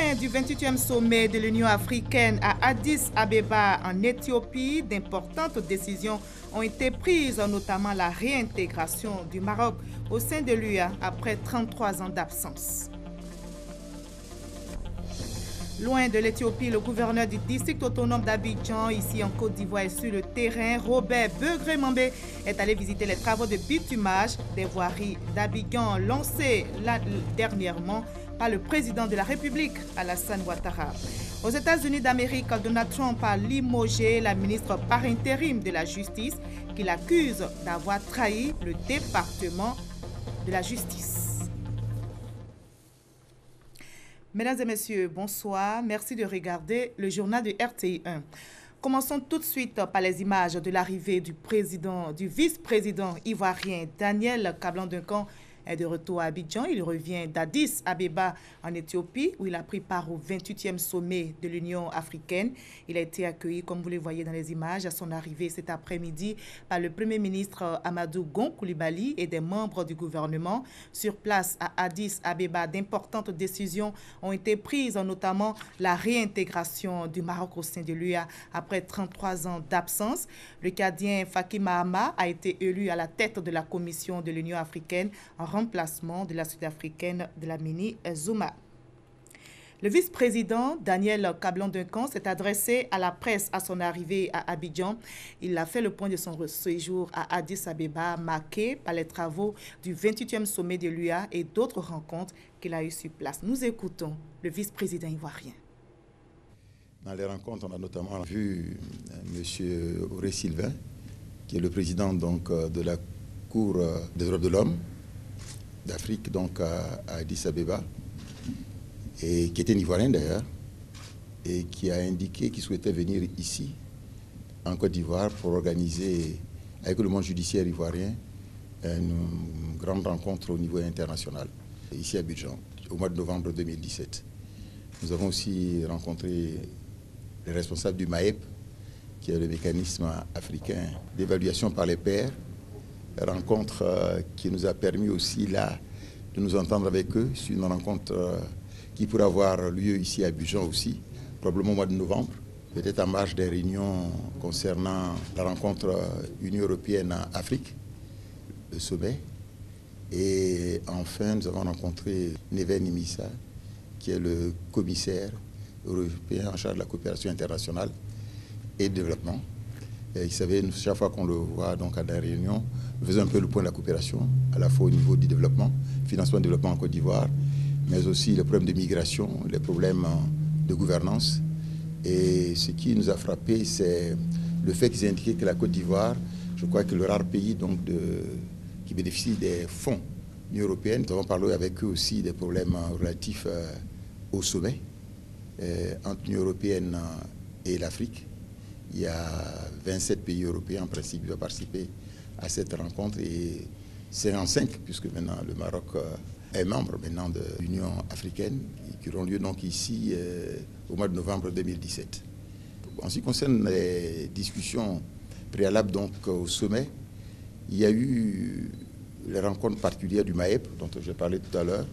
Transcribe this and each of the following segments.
lendemain du 28e sommet de l'Union africaine à Addis Abeba en Éthiopie, d'importantes décisions ont été prises, notamment la réintégration du Maroc au sein de l'UA après 33 ans d'absence. Loin de l'Éthiopie, le gouverneur du district autonome d'Abidjan, ici en Côte d'Ivoire, est sur le terrain. Robert Begré-Mambé est allé visiter les travaux de bitumage des voiries d'Abidjan lancés dernièrement par le président de la République, Alassane Ouattara. Aux États-Unis d'Amérique, Donald Trump a limogé la ministre par intérim de la Justice qu'il accuse d'avoir trahi le département de la Justice. Mesdames et messieurs, bonsoir. Merci de regarder le journal de RTI 1. Commençons tout de suite par les images de l'arrivée du vice-président ivoirien Daniel Kablan-Duncan est de retour à Abidjan. Il revient d'Addis Abeba en Éthiopie où il a pris part au 28e sommet de l'Union africaine. Il a été accueilli, comme vous le voyez dans les images, à son arrivée cet après-midi par le Premier ministre Amadou Gon Coulibaly et des membres du gouvernement. Sur place à Addis Abeba, d'importantes décisions ont été prises, notamment la réintégration du Maroc au sein de l'UA après 33 ans d'absence. Le Cadien Faki Mahama a été élu à la tête de la commission de l'Union africaine en remplacement de la sud-africaine de la Mini Zuma. Le vice-président Daniel Kablan-Duncan s'est adressé à la presse à son arrivée à Abidjan. Il a fait le point de son séjour à Addis Abeba, marqué par les travaux du 28e sommet de l'UA et d'autres rencontres qu'il a eues sur place. Nous écoutons le vice-président ivoirien. Dans les rencontres, on a notamment vu M. Auré Sylvain, qui est le président de la Cour des droits de l'homme d'Afrique, donc à Addis Abeba, et qui était un Ivoirien d'ailleurs, et qui a indiqué qu'il souhaitait venir ici, en Côte d'Ivoire, pour organiser, avec le monde judiciaire ivoirien, une grande rencontre au niveau international, ici à Abidjan, au mois de novembre 2017. Nous avons aussi rencontré les responsables du MAEP, qui est le mécanisme africain d'évaluation par les pairs, rencontre qui nous a permis aussi là de nous entendre avec eux sur une rencontre qui pourrait avoir lieu ici à Abidjan aussi, probablement au mois de novembre, peut-être en marge des réunions concernant la rencontre Union européenne-Afrique, le sommet. Et enfin, nous avons rencontré Neven Imissa, qui est le commissaire européen en charge de la coopération internationale et développement. Et vous savez, chaque fois qu'on le voit donc à la réunion, nous faisons un peu le point de la coopération, à la fois au niveau du développement, financement et développement en Côte d'Ivoire, mais aussi les problèmes de migration, les problèmes de gouvernance. Et ce qui nous a frappé, c'est le fait qu'ils aient indiqué que la Côte d'Ivoire, je crois que le rare pays qui bénéficie des fonds de l'Union européenne. Nous avons parlé avec eux aussi des problèmes relatifs au sommet entre l'Union européenne et l'Afrique. Il y a 27 pays européens en principe qui vont participer à cette rencontre et 55 puisque maintenant le Maroc est membre maintenant de l'Union africaine qui auront lieu donc ici au mois de novembre 2017. En ce qui concerne les discussions préalables donc au sommet, il y a eu les rencontres particulières du MAEP dont j'ai parlé tout à l'heure,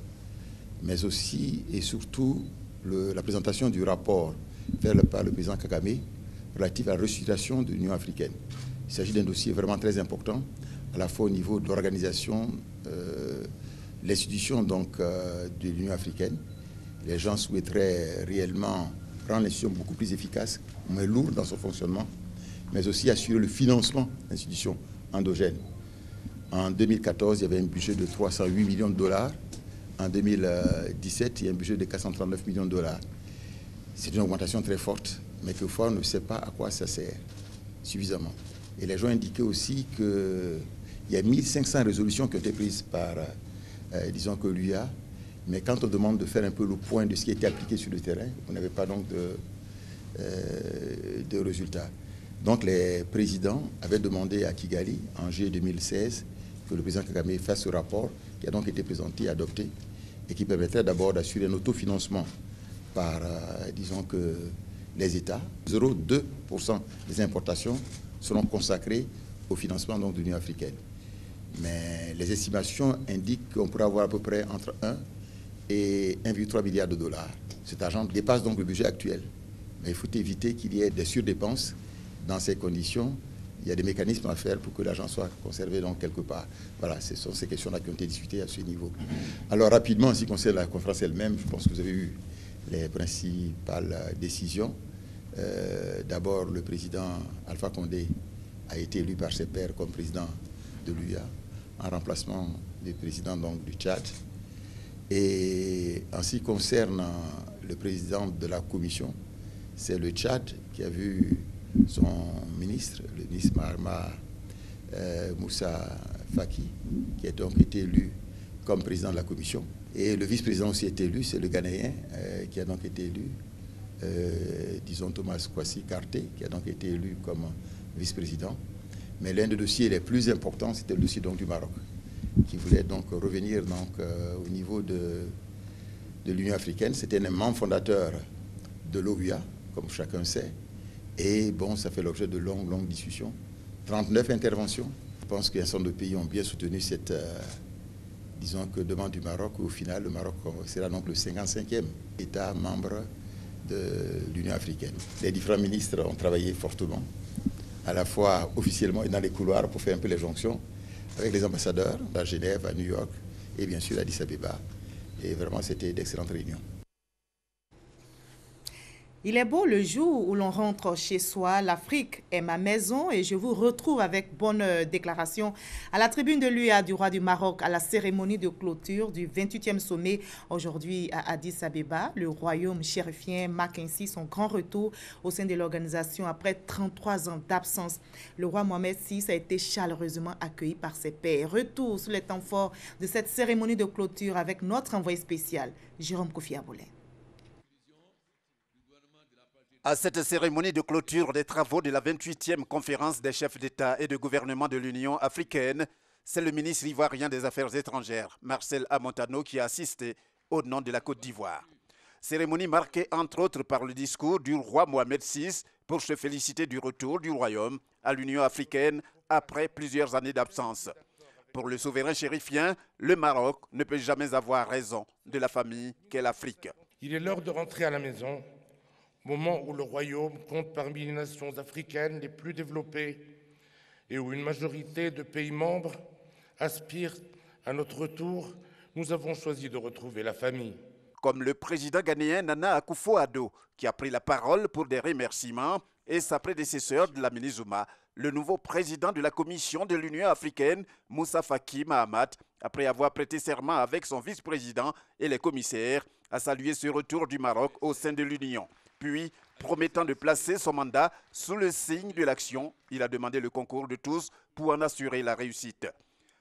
mais aussi et surtout la présentation du rapport fait par le président Kagame relatif à la restructuration de l'Union africaine. Il s'agit d'un dossier vraiment très important, à la fois au niveau de l'organisation, l'institution de l'Union africaine. Les gens souhaiteraient réellement rendre l'institution beaucoup plus efficace, moins lourde dans son fonctionnement, mais aussi assurer le financement de l'institution endogène. En 2014, il y avait un budget de 308 millions de dollars. En 2017, il y a un budget de 439 millions de dollars. C'est une augmentation très forte, mais quelquefois on ne sait pas à quoi ça sert suffisamment. Et les gens indiquaient aussi qu'il y a 1500 résolutions qui ont été prises par, disons que l'UA, mais quand on demande de faire un peu le point de ce qui a été appliqué sur le terrain, on n'avait pas donc de résultats. Donc les présidents avaient demandé à Kigali, en juillet 2016, que le président Kagame fasse ce rapport qui a donc été présenté et adopté et qui permettrait d'abord d'assurer un autofinancement par, disons que, les États. 0,2% des importations seront consacrées au financement de l'Union africaine. Mais les estimations indiquent qu'on pourrait avoir à peu près entre 1 et 1,3 milliard de dollars Cet argent dépasse donc le budget actuel. Mais il faut éviter qu'il y ait des surdépenses. Dans ces conditions, il y a des mécanismes à faire pour que l'argent soit conservé donc quelque part. Voilà, ce sont ces questions-là qui ont été discutées à ce niveau. Alors rapidement, en ce qui concerne la conférence elle-même, je pense que vous avez eu les principales décisions. D'abord, le président Alpha Condé a été élu par ses pairs comme président de l'UA, en remplacement du président donc, du Tchad. Et en ce qui concerne le président de la commission, c'est le Tchad qui a vu son ministre, le ministre Mahamat Moussa Faki, qui a donc été élu comme président de la commission. Et le vice-président aussi est élu, c'est le Ghanéen qui a donc été élu, disons Thomas Kwasi Karté, qui a donc été élu comme vice-président. Mais l'un des dossiers les plus importants, c'était le dossier donc, du Maroc, qui voulait donc revenir donc, au niveau de l'Union africaine. C'était un membre fondateur de l'OUA, comme chacun sait. Et bon, ça fait l'objet de longues discussions. 39 interventions. Je pense qu'un certain nombre de pays ont bien soutenu cette, disons que demande du Maroc. Au final, le Maroc sera donc le 55e État membre de l'Union africaine. Les différents ministres ont travaillé fortement, à la fois officiellement et dans les couloirs, pour faire un peu les jonctions avec les ambassadeurs à Genève, à New York et bien sûr à Addis Abeba. Et vraiment, c'était d'excellentes réunions. Il est beau le jour où l'on rentre chez soi. L'Afrique est ma maison et je vous retrouve avec bonne déclaration à la tribune de l'UA du roi du Maroc à la cérémonie de clôture du 28e sommet aujourd'hui à Addis Abeba. Le royaume chérifien marque ainsi son grand retour au sein de l'organisation après 33 ans d'absence. Le roi Mohamed VI a été chaleureusement accueilli par ses pairs. Retour sur les temps forts de cette cérémonie de clôture avec notre envoyé spécial, Jérôme Kofi Aboulin. À cette cérémonie de clôture des travaux de la 28e conférence des chefs d'État et de gouvernement de l'Union africaine, c'est le ministre ivoirien des Affaires étrangères, Marcel Amontano, qui a assisté au nom de la Côte d'Ivoire. Cérémonie marquée entre autres par le discours du roi Mohamed VI pour se féliciter du retour du royaume à l'Union africaine après plusieurs années d'absence. Pour le souverain chérifien, le Maroc ne peut jamais avoir raison de la famille qu'est l'Afrique. Il est l'heure de rentrer à la maison, moment où le royaume compte parmi les nations africaines les plus développées et où une majorité de pays membres aspirent à notre retour, nous avons choisi de retrouver la famille. Comme le président ghanéen Nana Akufo-Addo, qui a pris la parole pour des remerciements, et sa prédécesseur Dlamini Zuma, le nouveau président de la Commission de l'Union africaine, Moussa Faki Mahamat, après avoir prêté serment avec son vice-président et les commissaires, a salué ce retour du Maroc au sein de l'Union. Puis, promettant de placer son mandat sous le signe de l'action, il a demandé le concours de tous pour en assurer la réussite.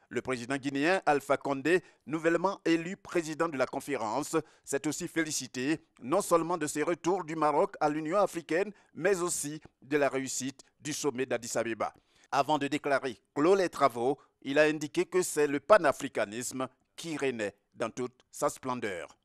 Le président guinéen Alpha Condé, nouvellement élu président de la conférence, s'est aussi félicité non seulement de ses retours du Maroc à l'Union africaine, mais aussi de la réussite du sommet d'Addis Abeba. Avant de déclarer clos les travaux, il a indiqué que c'est le panafricanisme qui régnait dans toute sa splendeur.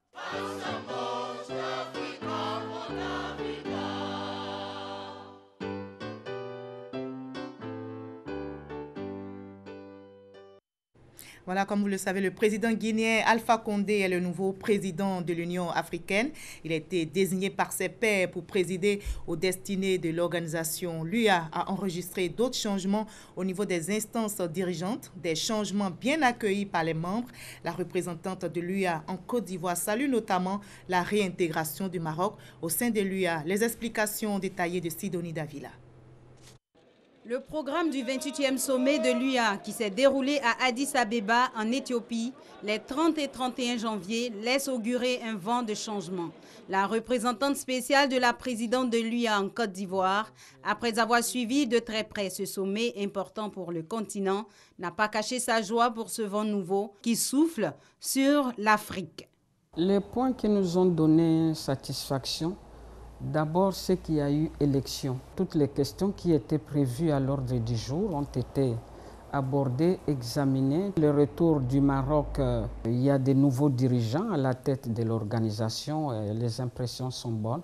Voilà, comme vous le savez, le président guinéen Alpha Condé est le nouveau président de l'Union africaine. Il a été désigné par ses pairs pour présider aux destinées de l'organisation. L'UA a enregistré d'autres changements au niveau des instances dirigeantes, des changements bien accueillis par les membres. La représentante de l'UA en Côte d'Ivoire salue notamment la réintégration du Maroc au sein de l'UA. Les explications détaillées de Sidonie Davila. Le programme du 28e sommet de l'UA qui s'est déroulé à Addis Abeba en Éthiopie les 30 et 31 janvier laisse augurer un vent de changement. La représentante spéciale de la présidente de l'UA en Côte d'Ivoire, après avoir suivi de très près ce sommet important pour le continent, n'a pas caché sa joie pour ce vent nouveau qui souffle sur l'Afrique. Les points qui nous ont donné satisfaction, d'abord, c'est qu'il y a eu élection. Toutes les questions qui étaient prévues à l'ordre du jour ont été abordées, examinées. Le retour du Maroc, il y a des nouveaux dirigeants à la tête de l'organisation et les impressions sont bonnes.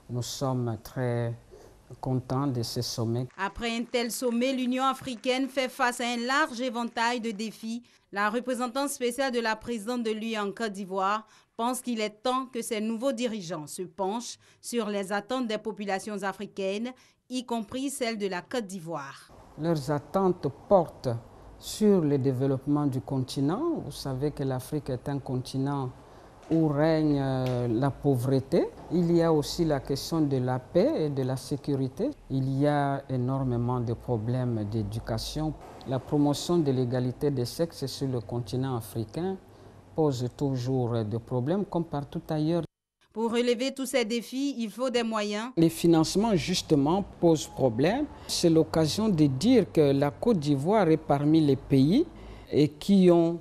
Nous sommes très content de ce sommet. Après un tel sommet, l'Union africaine fait face à un large éventail de défis. La représentante spéciale de la présidente de l'UE en Côte d'Ivoire pense qu'il est temps que ces nouveaux dirigeants se penchent sur les attentes des populations africaines, y compris celles de la Côte d'Ivoire. Leurs attentes portent sur le développement du continent. Vous savez que l'Afrique est un continent où règne la pauvreté. Il y a aussi la question de la paix et de la sécurité. Il y a énormément de problèmes d'éducation. La promotion de l'égalité des sexes sur le continent africain pose toujours des problèmes comme partout ailleurs. Pour relever tous ces défis, il faut des moyens. Les financements, justement, posent problème. C'est l'occasion de dire que la Côte d'Ivoire est parmi les pays qui ont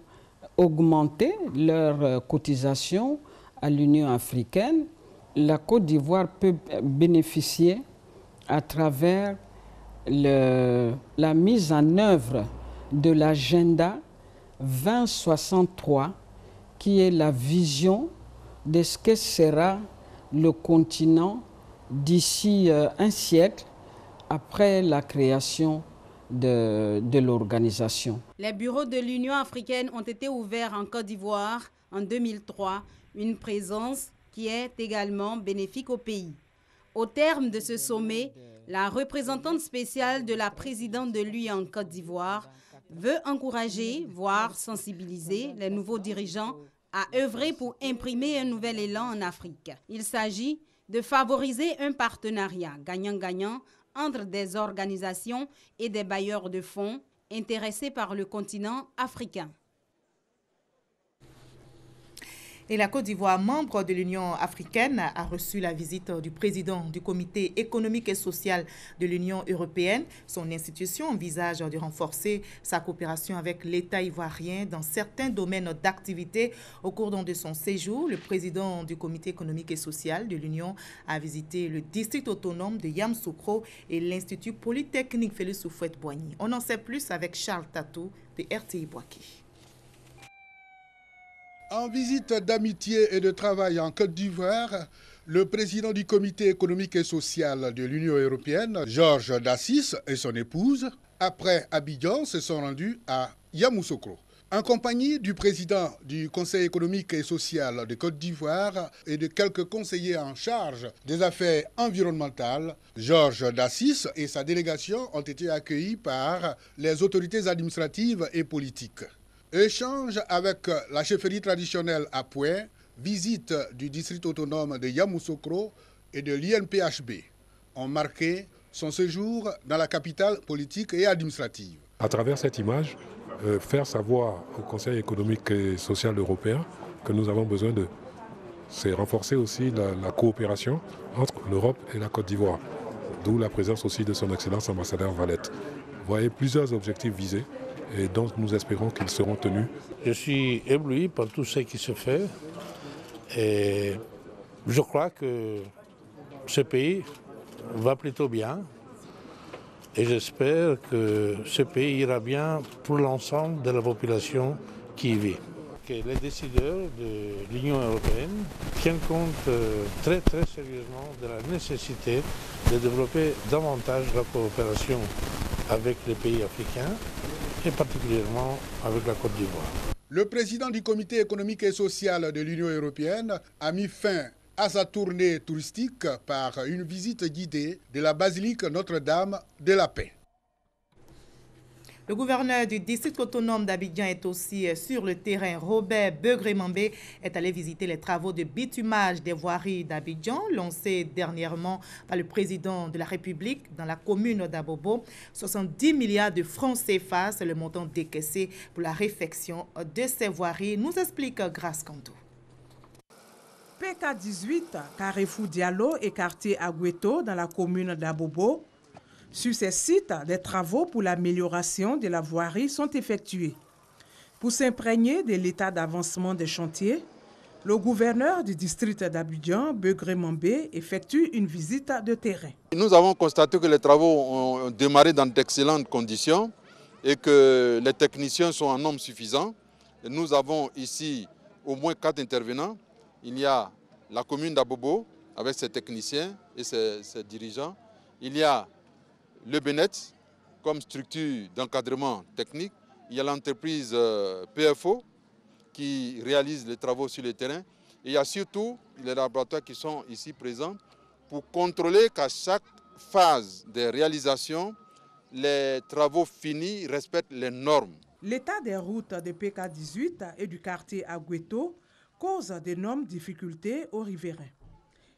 augmenté leurs cotisations à l'Union africaine. La Côte d'Ivoire peut bénéficier à travers la mise en œuvre de l'agenda 2063, qui est la vision de ce que sera le continent d'ici un siècle après la création de l'organisation. Les bureaux de l'Union africaine ont été ouverts en Côte d'Ivoire en 2003, une présence qui est également bénéfique au pays. Au terme de ce sommet, la représentante spéciale de la présidente de l'UE en Côte d'Ivoire veut encourager, voire sensibiliser les nouveaux dirigeants à œuvrer pour imprimer un nouvel élan en Afrique. Il s'agit de favoriser un partenariat gagnant-gagnant entre des organisations et des bailleurs de fonds intéressés par le continent africain. Et la Côte d'Ivoire, membre de l'Union africaine, a reçu la visite du président du Comité économique et social de l'Union européenne. Son institution envisage de renforcer sa coopération avec l'État ivoirien dans certains domaines d'activité. Au cours de son séjour, le président du Comité économique et social de l'Union a visité le district autonome de Yamoussoukro et l'Institut polytechnique Félix Houphouët-Boigny. On en sait plus avec Charles Tatou de RTI Boaké. En visite d'amitié et de travail en Côte d'Ivoire, le président du Comité économique et social de l'Union européenne, Georges Dassis, et son épouse, après Abidjan, se sont rendus à Yamoussoukro. En compagnie du président du Conseil économique et social de Côte d'Ivoire et de quelques conseillers en charge des affaires environnementales, Georges Dassis et sa délégation ont été accueillis par les autorités administratives et politiques. Échange avec la chefferie traditionnelle à Pouet, visite du district autonome de Yamoussoukro et de l'INPHB ont marqué son séjour dans la capitale politique et administrative. À travers cette image, faire savoir au Conseil économique et social européen que nous avons besoin de renforcer aussi la coopération entre l'Europe et la Côte d'Ivoire, d'où la présence aussi de son Excellence ambassadeur Valette. Vous voyez plusieurs objectifs visés et donc nous espérons qu'ils seront tenus. Je suis ébloui par tout ce qui se fait et je crois que ce pays va plutôt bien et j'espère que ce pays ira bien pour l'ensemble de la population qui y vit. Que les décideurs de l'Union européenne tiennent compte très sérieusement de la nécessité de développer davantage la coopération avec les pays africains et particulièrement avec la Côte d'Ivoire. Le président du Comité économique et social de l'Union européenne a mis fin à sa tournée touristique par une visite guidée de la basilique Notre-Dame de la Paix. Le gouverneur du district autonome d'Abidjan est aussi sur le terrain. Robert Begré-Mambé est allé visiter les travaux de bitumage des voiries d'Abidjan, lancés dernièrement par le président de la République dans la commune d'Abobo. 70 milliards de francs CFA, c'est le montant décaissé pour la réfection de ces voiries, nous explique Grace Kanto. PK18, Carrefour Diallo et quartier Agüeto dans la commune d'Abobo. Sur ces sites, des travaux pour l'amélioration de la voirie sont effectués. Pour s'imprégner de l'état d'avancement des chantiers, le gouverneur du district d'Abidjan, Begré-Mambé, effectue une visite de terrain. Nous avons constaté que les travaux ont démarré dans d'excellentes conditions et que les techniciens sont en nombre suffisant. Et nous avons ici au moins 4 intervenants. Il y a la commune d'Abobo avec ses techniciens et ses dirigeants. Il y a le BNET comme structure d'encadrement technique. Il y a l'entreprise PFO qui réalise les travaux sur le terrain. Et il y a surtout les laboratoires qui sont ici présents pour contrôler qu'à chaque phase de réalisation, les travaux finis respectent les normes. L'état des routes de PK18 et du quartier Agweto cause d'énormes difficultés aux riverains.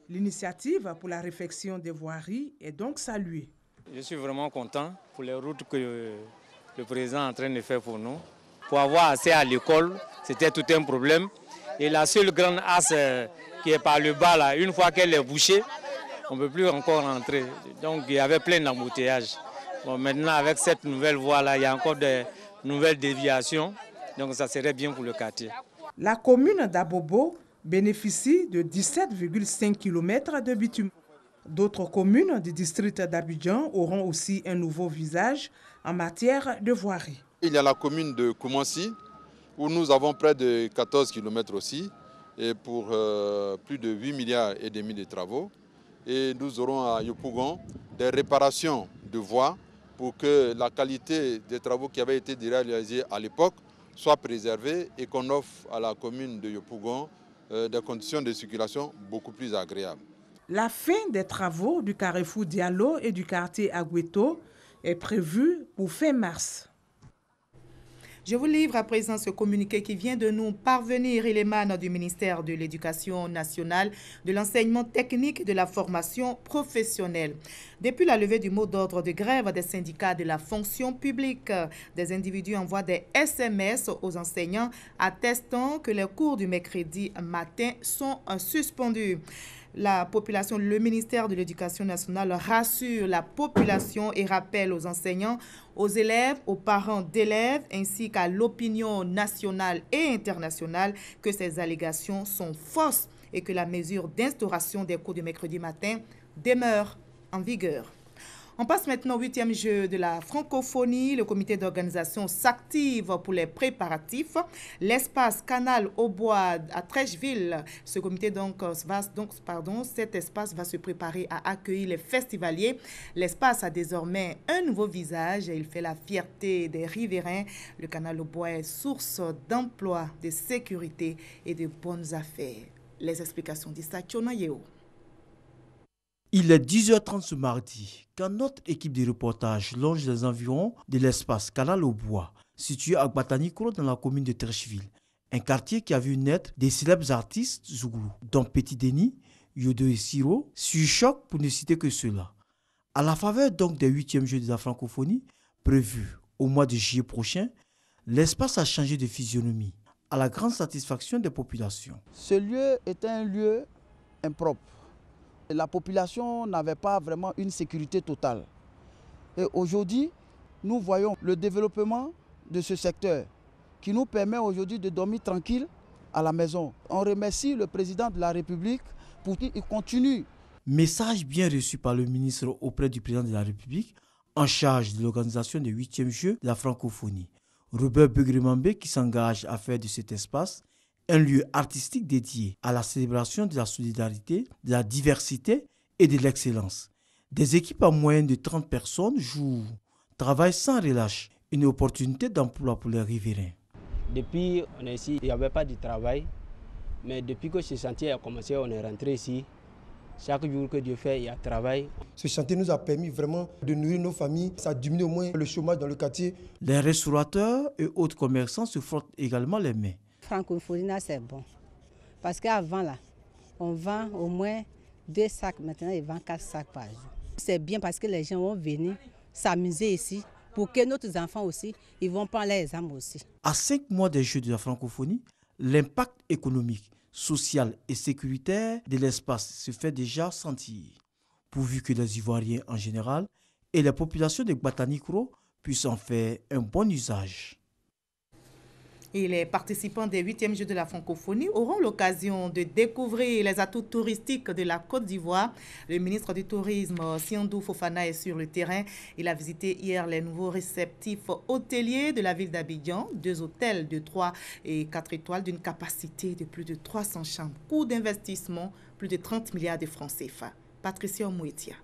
L'initiative pour la réfection des voiries est donc saluée. Je suis vraiment content pour les routes que le président est en train de faire pour nous. Pour avoir accès à l'école, c'était tout un problème. Et la seule grande asse qui est par le bas, là, une fois qu'elle est bouchée, on ne peut plus encore rentrer. Donc il y avait plein d'embouteillages. Bon, maintenant, avec cette nouvelle voie-là, il y a encore des nouvelles déviations. Donc ça serait bien pour le quartier. La commune d'Abobo bénéficie de 17,5 km de bitume. D'autres communes du district d'Abidjan auront aussi un nouveau visage en matière de voirie. Il y a la commune de Koumassi, où nous avons près de 14 km aussi, et pour plus de 8 milliards et demi de travaux. Et nous aurons à Yopougon des réparations de voies pour que la qualité des travaux qui avaient été réalisés à l'époque soit préservée et qu'on offre à la commune de Yopougon des conditions de circulation beaucoup plus agréables. La fin des travaux du carrefour Diallo et du quartier Agweto est prévue pour fin mars. Je vous livre à présent ce communiqué qui vient de nous parvenir. Il émane du ministère de l'Éducation nationale, de l'enseignement technique et de la formation professionnelle. Depuis la levée du mot d'ordre de grève des syndicats de la fonction publique, des individus envoient des SMS aux enseignants attestant que les cours du mercredi matin sont suspendus. Le ministère de l'Éducation nationale rassure la population et rappelle aux enseignants, aux élèves, aux parents d'élèves ainsi qu'à l'opinion nationale et internationale que ces allégations sont fausses et que la mesure d'instauration des cours du mercredi matin demeure en vigueur. On passe maintenant au 8e jeu de la francophonie. Le comité d'organisation s'active pour les préparatifs. L'espace Canal au Bois à Trècheville, cet espace va se préparer à accueillir les festivaliers. L'espace a désormais un nouveau visage et il fait la fierté des riverains. Le Canal au Bois est source d'emploi, de sécurité et de bonnes affaires. Les explications d'Issa Tchonayeo. Il est 10h30 ce mardi quand notre équipe de reportage longe les environs de l'espace Canal au Bois, situé à Gbatanikro dans la commune de Trècheville, un quartier qui a vu naître des célèbres artistes zouglous, dont Petit Denis, Yodo et Siro, sur Choc pour ne citer que cela. À la faveur donc des 8e Jeux de la francophonie, prévus au mois de juillet prochain, l'espace a changé de physionomie, à la grande satisfaction des populations. Ce lieu était un lieu impropre. La population n'avait pas vraiment une sécurité totale. Et aujourd'hui, nous voyons le développement de ce secteur qui nous permet aujourd'hui de dormir tranquille à la maison. On remercie le président de la République pour qu'il continue. Message bien reçu par le ministre auprès du président de la République en charge de l'organisation des 8e Jeux de la francophonie. Robert Begremambé qui s'engage à faire de cet espace un lieu artistique dédié à la célébration de la solidarité, de la diversité et de l'excellence. Des équipes en moyenne de 30 personnes jouent, travaillent sans relâche, une opportunité d'emploi pour les riverains. Depuis on est ici, il n'y avait pas de travail, mais depuis que ce chantier a commencé, on est rentré ici. Chaque jour que Dieu fait, il y a travail. Ce chantier nous a permis vraiment de nourrir nos familles. Ça diminue au moins le chômage dans le quartier. Les restaurateurs et autres commerçants se frottent également les mains. Francophonie, c'est bon. Parce qu'avant, là, on vend au moins 2 sacs. Maintenant, ils vendent 4 sacs par jour. C'est bien parce que les gens vont venir s'amuser ici pour que nos enfants aussi, ils vont prendre les examens aussi. À 5 mois des Jeux de la francophonie, l'impact économique, social et sécuritaire de l'espace se fait déjà sentir, pourvu que les Ivoiriens en général et la population de Gbatanikro puissent en faire un bon usage. Et les participants des 8e Jeux de la francophonie auront l'occasion de découvrir les atouts touristiques de la Côte d'Ivoire. Le ministre du Tourisme, Siandou Fofana, est sur le terrain. Il a visité hier les nouveaux réceptifs hôteliers de la ville d'Abidjan, 2 hôtels de 3 et 4 étoiles d'une capacité de plus de 300 chambres. Coût d'investissement, plus de 30 milliards de francs CFA. Patricia Mouetia.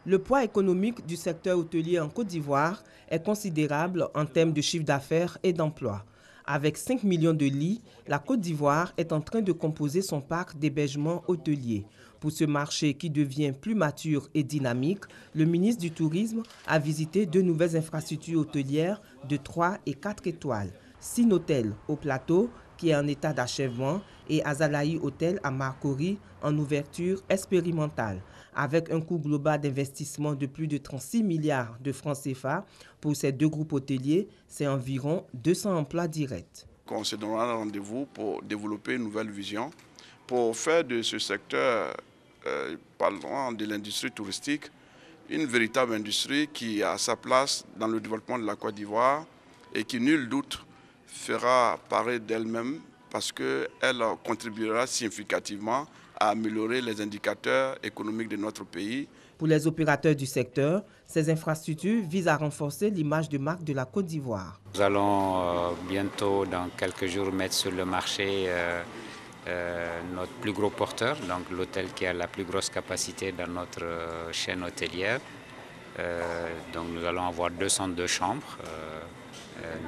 Le poids économique du secteur hôtelier en Côte d'Ivoire est considérable en termes de chiffre d'affaires et d'emploi. Avec 5 millions de lits, la Côte d'Ivoire est en train de composer son parc d'hébergement hôtelier. Pour ce marché qui devient plus mature et dynamique, le ministre du Tourisme a visité 2 nouvelles infrastructures hôtelières de 3 et 4 étoiles. Sinotel au Plateau, qui est en état d'achèvement, et Azalaï Hotel à Marcory en ouverture expérimentale. Avec un coût global d'investissement de plus de 36 milliards de francs CFA, pour ces 2 groupes hôteliers, c'est environ 200 emplois directs. On se donnera un rendez-vous pour développer une nouvelle vision, pour faire de ce secteur, parlant de l'industrie touristique, une véritable industrie qui a sa place dans le développement de la Côte d'Ivoire et qui, nul doute, fera paraître d'elle-même parce qu'elle contribuera significativement à améliorer les indicateurs économiques de notre pays. Pour les opérateurs du secteur, ces infrastructures visent à renforcer l'image de marque de la Côte d'Ivoire. Nous allons bientôt, dans quelques jours, mettre sur le marché notre plus gros porteur, donc l'hôtel qui a la plus grosse capacité dans notre chaîne hôtelière. Donc nous allons avoir 202 chambres.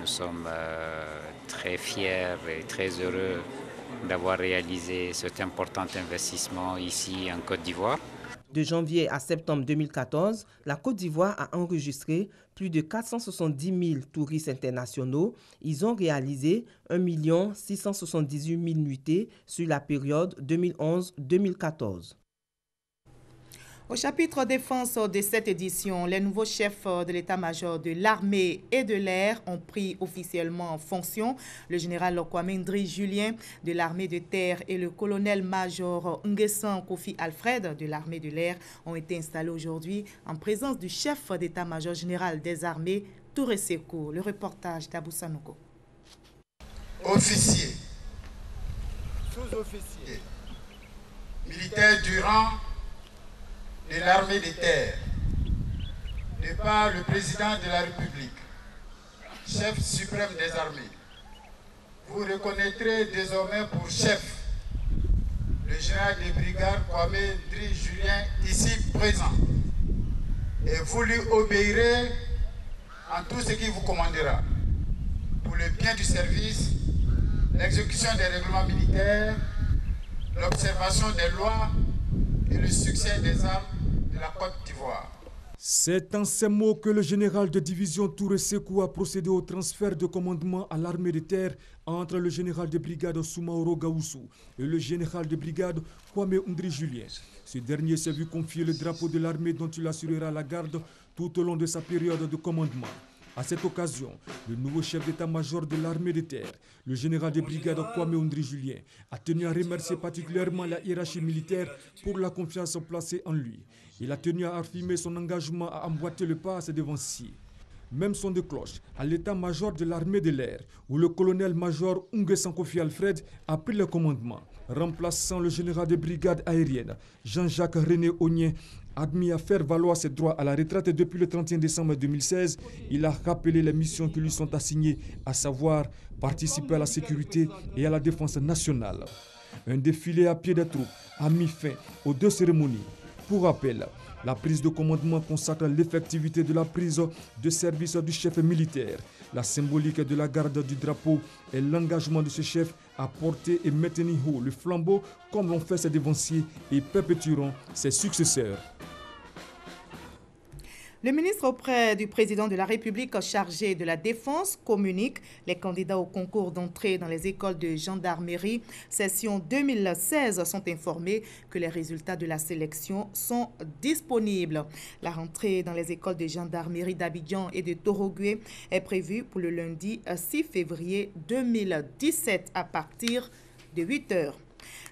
Nous sommes très fiers et très heureux d'avoir réalisé cet important investissement ici en Côte d'Ivoire. De janvier à septembre 2014, la Côte d'Ivoire a enregistré plus de 470 000 touristes internationaux. Ils ont réalisé 1 678 000 nuitées sur la période 2011-2014. Au chapitre défense de cette édition, les nouveaux chefs de l'état-major de l'armée et de l'air ont pris officiellement en fonction. Le général Kwame Ndri Julien de l'armée de terre et le colonel-major Nguessan Kofi Alfred de l'armée de l'air ont été installés aujourd'hui en présence du chef d'état-major général des armées, Touré Seko. Le reportage d'Abou Sanogo. Officiers, sous-officiers, militaires du rang de l'armée de terre, de par le président de la République, chef suprême des armées, vous reconnaîtrez désormais pour chef le général de brigade Kwame Ndri Julien, ici présent, et vous lui obéirez en tout ce qu'il vous commandera, pour le bien du service, l'exécution des règlements militaires, l'observation des lois et le succès des armes de la Côte d'Ivoire. C'est en ces mots que le général de division Touré Sekou a procédé au transfert de commandement à l'armée de terre entre le général de brigade Soumaoro Gaoussou et le général de brigade Kwame Ndri Julien. Ce dernier s'est vu confier le drapeau de l'armée dont il assurera la garde tout au long de sa période de commandement. À cette occasion, le nouveau chef d'état-major de l'armée de terre, le général de brigade Kwame Ndri Julien, a tenu à remercier particulièrement la hiérarchie militaire pour la confiance placée en lui. Il a tenu à affirmer son engagement à emboîter le pas à ses devanciers. Même son de cloche à l'état-major de l'armée de l'air, où le colonel-major Nguessan Kofi Alfred a pris le commandement, remplaçant le général de brigade aérienne, Jean-Jacques René Ognien, admis à faire valoir ses droits à la retraite depuis le 31 décembre 2016, il a rappelé les missions qui lui sont assignées, à savoir participer à la sécurité et à la défense nationale. Un défilé à pied des troupes a mis fin aux 2 cérémonies. Pour rappel, la prise de commandement consacre l'effectivité de la prise de service du chef militaire, la symbolique de la garde du drapeau et l'engagement de ce chef à porter et maintenir haut le flambeau comme l'ont fait ses devanciers et perpétueront ses successeurs. Le ministre auprès du président de la République chargé de la défense communique les candidats au concours d'entrée dans les écoles de gendarmerie session 2016 sont informés que les résultats de la sélection sont disponibles. La rentrée dans les écoles de gendarmerie d'Abidjan et de Torogwe est prévue pour le lundi 6 février 2017 à partir de 8 h.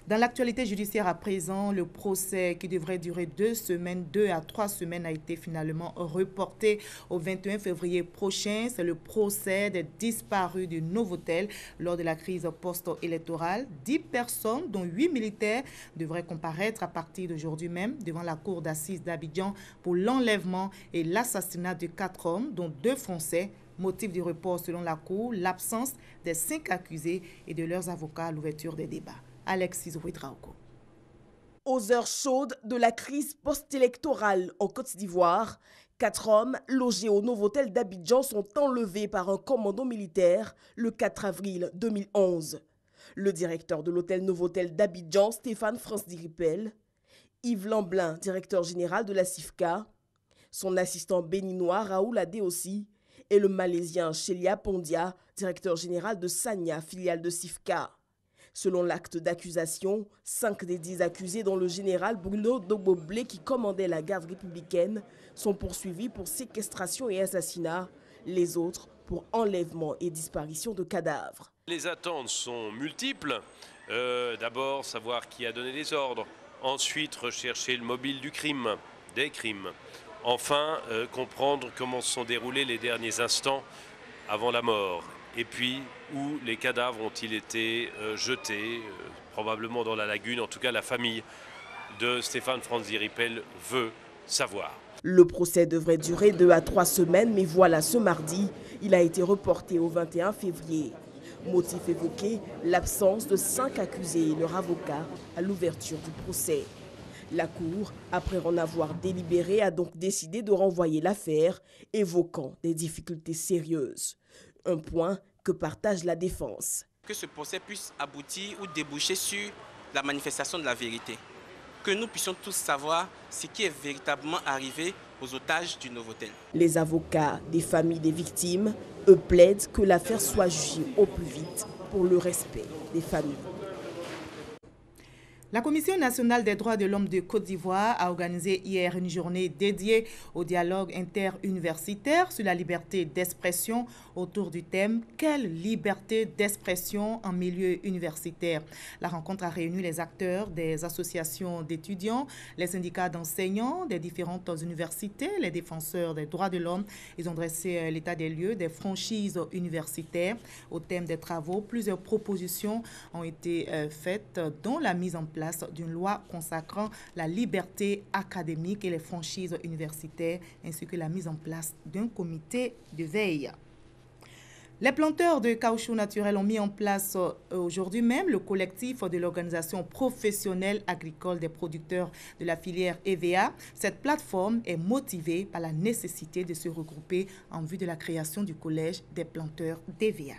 Dans l'actualité judiciaire à présent, le procès qui devrait durer 2 à 3 semaines a été finalement reporté au 21 février prochain. C'est le procès des disparus du Novotel lors de la crise post-électorale. 10 personnes, dont 8 militaires, devraient comparaître à partir d'aujourd'hui même devant la cour d'assises d'Abidjan pour l'enlèvement et l'assassinat de 4 hommes, dont 2 Français. Motif du report selon la cour, l'absence des 5 accusés et de leurs avocats à l'ouverture des débats. Alexis Ouedraogo. Aux heures chaudes de la crise post-électorale en Côte d'Ivoire, 4 hommes logés au Novotel d'Abidjan sont enlevés par un commando militaire le 4 avril 2011. Le directeur de l'hôtel Novotel d'Abidjan, Stéphane France-Diripel, Yves Lamblin, directeur général de la CIFCA, son assistant béninois Raoul Adéossi et le Malaisien Shelia Pondia, directeur général de Sanya, filiale de CIFCA. Selon l'acte d'accusation, 5 des 10 accusés, dont le général Bruno Dogboblé qui commandait la garde républicaine, sont poursuivis pour séquestration et assassinat, les autres pour enlèvement et disparition de cadavres. Les attentes sont multiples. D'abord, savoir qui a donné les ordres. Ensuite, rechercher le mobile du crime, des crimes. Enfin, comprendre comment se sont déroulés les derniers instants avant la mort. Et puis, où les cadavres ont-ils été jetés, probablement dans la lagune. En tout cas, la famille de Stéphane France-Diripel veut savoir. Le procès devrait durer 2 à 3 semaines, mais voilà, ce mardi, il a été reporté au 21 février. Motif évoqué, l'absence de 5 accusés et leur avocat à l'ouverture du procès. La Cour, après en avoir délibéré, a donc décidé de renvoyer l'affaire, évoquant des difficultés sérieuses. Un point que partage la défense. Que ce procès puisse aboutir ou déboucher sur la manifestation de la vérité. Que nous puissions tous savoir ce qui est véritablement arrivé aux otages du Novotel. Les avocats des familles des victimes, eux, plaident que l'affaire soit jugée au plus vite pour le respect des familles. La Commission nationale des droits de l'homme de Côte d'Ivoire a organisé hier une journée dédiée au dialogue interuniversitaire sur la liberté d'expression autour du thème « Quelle liberté d'expression en milieu universitaire ?» La rencontre a réuni les acteurs des associations d'étudiants, les syndicats d'enseignants des différentes universités, les défenseurs des droits de l'homme. Ils ont dressé l'état des lieux des franchises universitaires. Au thème des travaux, plusieurs propositions ont été faites, dont la mise en place d'une loi consacrant la liberté académique et les franchises universitaires, ainsi que la mise en place d'un comité de veille. Les planteurs de caoutchouc naturel ont mis en place aujourd'hui même le collectif de l'Organisation professionnelle agricole des producteurs de la filière EVA. Cette plateforme est motivée par la nécessité de se regrouper en vue de la création du collège des planteurs d'EVA.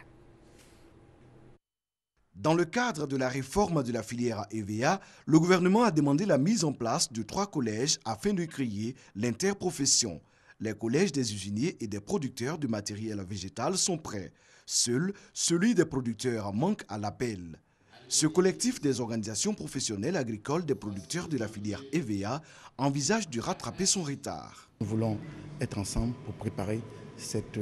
Dans le cadre de la réforme de la filière EVA, le gouvernement a demandé la mise en place de 3 collèges afin de créer l'interprofession. Les collèges des usiniers et des producteurs de matériel végétal sont prêts. Seul celui des producteurs manque à l'appel. Ce collectif des organisations professionnelles agricoles des producteurs de la filière EVA envisage de rattraper son retard. Nous voulons être ensemble pour préparer cette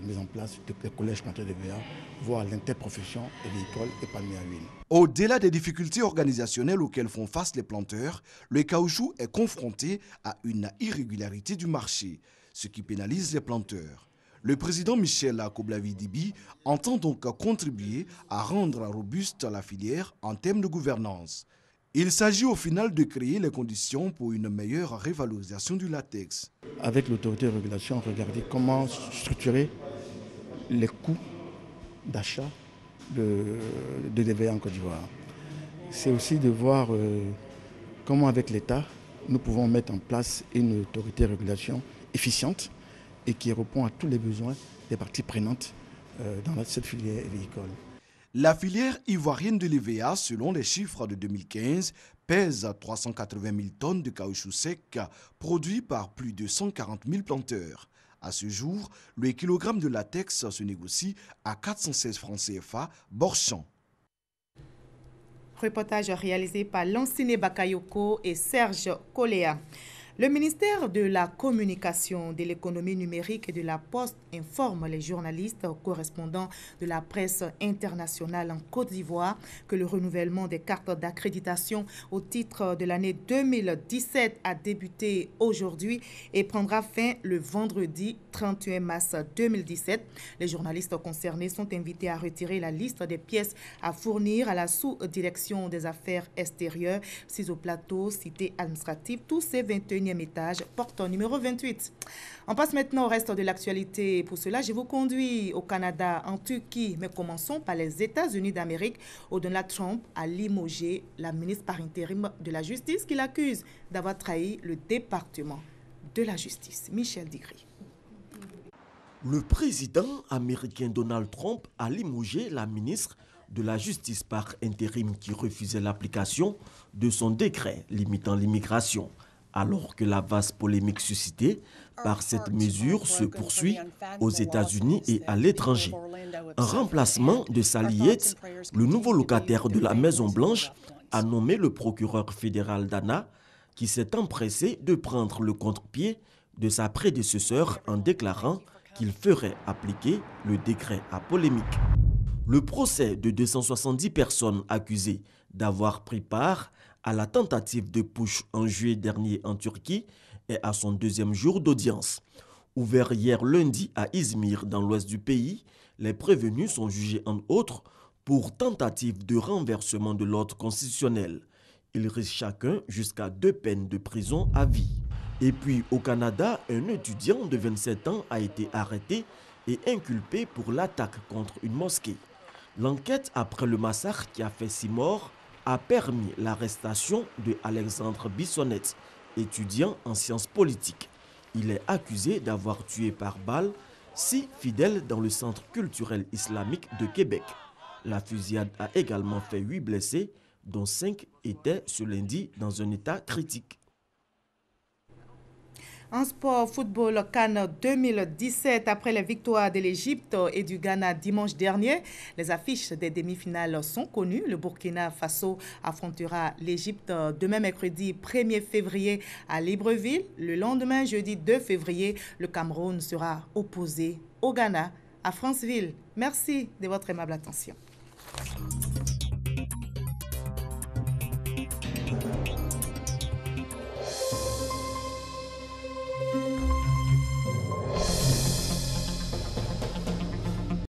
mise en place des collèges planteurs d'EVA, voire l'interprofession agricole et palmier à huile. Au-delà des difficultés organisationnelles auxquelles font face les planteurs, le caoutchouc est confronté à une irrégularité du marché, ce qui pénalise les planteurs. Le président Michel Koblavi-Dibi entend donc contribuer à rendre robuste la filière en termes de gouvernance. Il s'agit au final de créer les conditions pour une meilleure révalorisation du latex. Avec l'autorité de régulation, regarder comment structurer les coûts d'achat de l'EVA en Côte d'Ivoire. C'est aussi de voir comment avec l'État, nous pouvons mettre en place une autorité de régulation efficiente et qui répond à tous les besoins des parties prenantes dans cette filière agricole. La filière ivoirienne de l'EVA, selon les chiffres de 2015, pèse 380 000 tonnes de caoutchouc sec produit par plus de 140 000 planteurs. À ce jour, le kilogramme de latex se négocie à 416 francs CFA Borchamp. Reportage réalisé par Lanciné Bakayoko et Serge Koléa. Le ministère de la Communication, de l'Économie numérique et de la Poste informe les journalistes correspondants de la presse internationale en Côte d'Ivoire que le renouvellement des cartes d'accréditation au titre de l'année 2017 a débuté aujourd'hui et prendra fin le vendredi 31 mars 2017. Les journalistes concernés sont invités à retirer la liste des pièces à fournir à la sous-direction des affaires extérieures, 6 au plateau, cité administrative, tous ces 21 21e étage, porte numéro 28. On passe maintenant au reste de l'actualité. Pour cela, je vous conduis au Canada, en Turquie. Mais commençons par les États-Unis d'Amérique, où Donald Trump a limogé la ministre par intérim de la Justice qui l'accuse d'avoir trahi le département de la Justice. Michel Digri. Le président américain Donald Trump a limogé la ministre de la Justice par intérim qui refusait l'application de son décret limitant l'immigration, alors que la vaste polémique suscitée par cette mesure se poursuit aux États-Unis et à l'étranger. En remplacement de Sally Yates, le nouveau locataire de la Maison-Blanche a nommé le procureur fédéral Dana, qui s'est empressé de prendre le contre-pied de sa prédécesseur en déclarant qu'il ferait appliquer le décret à polémique. Le procès de 270 personnes accusées d'avoir pris part à la tentative de putsch en juillet dernier en Turquie est à son deuxième jour d'audience. Ouvert hier lundi à Izmir dans l'ouest du pays, les prévenus sont jugés en outre pour tentative de renversement de l'ordre constitutionnel. Ils risquent chacun jusqu'à 2 peines de prison à vie. Et puis au Canada, un étudiant de 27 ans a été arrêté et inculpé pour l'attaque contre une mosquée. L'enquête après le massacre qui a fait 6 morts a permis l'arrestation de Alexandre Bissonnette, étudiant en sciences politiques. Il est accusé d'avoir tué par balle 6 fidèles dans le centre culturel islamique de Québec. La fusillade a également fait 8 blessés, dont 5 étaient ce lundi dans un état critique. En sport, football, CAN 2017, après les victoires de l'Égypte et du Ghana dimanche dernier, les affiches des demi-finales sont connues. Le Burkina Faso affrontera l'Égypte demain mercredi 1er février à Libreville. Le lendemain, jeudi 2 février, le Cameroun sera opposé au Ghana à Franceville. Merci de votre aimable attention.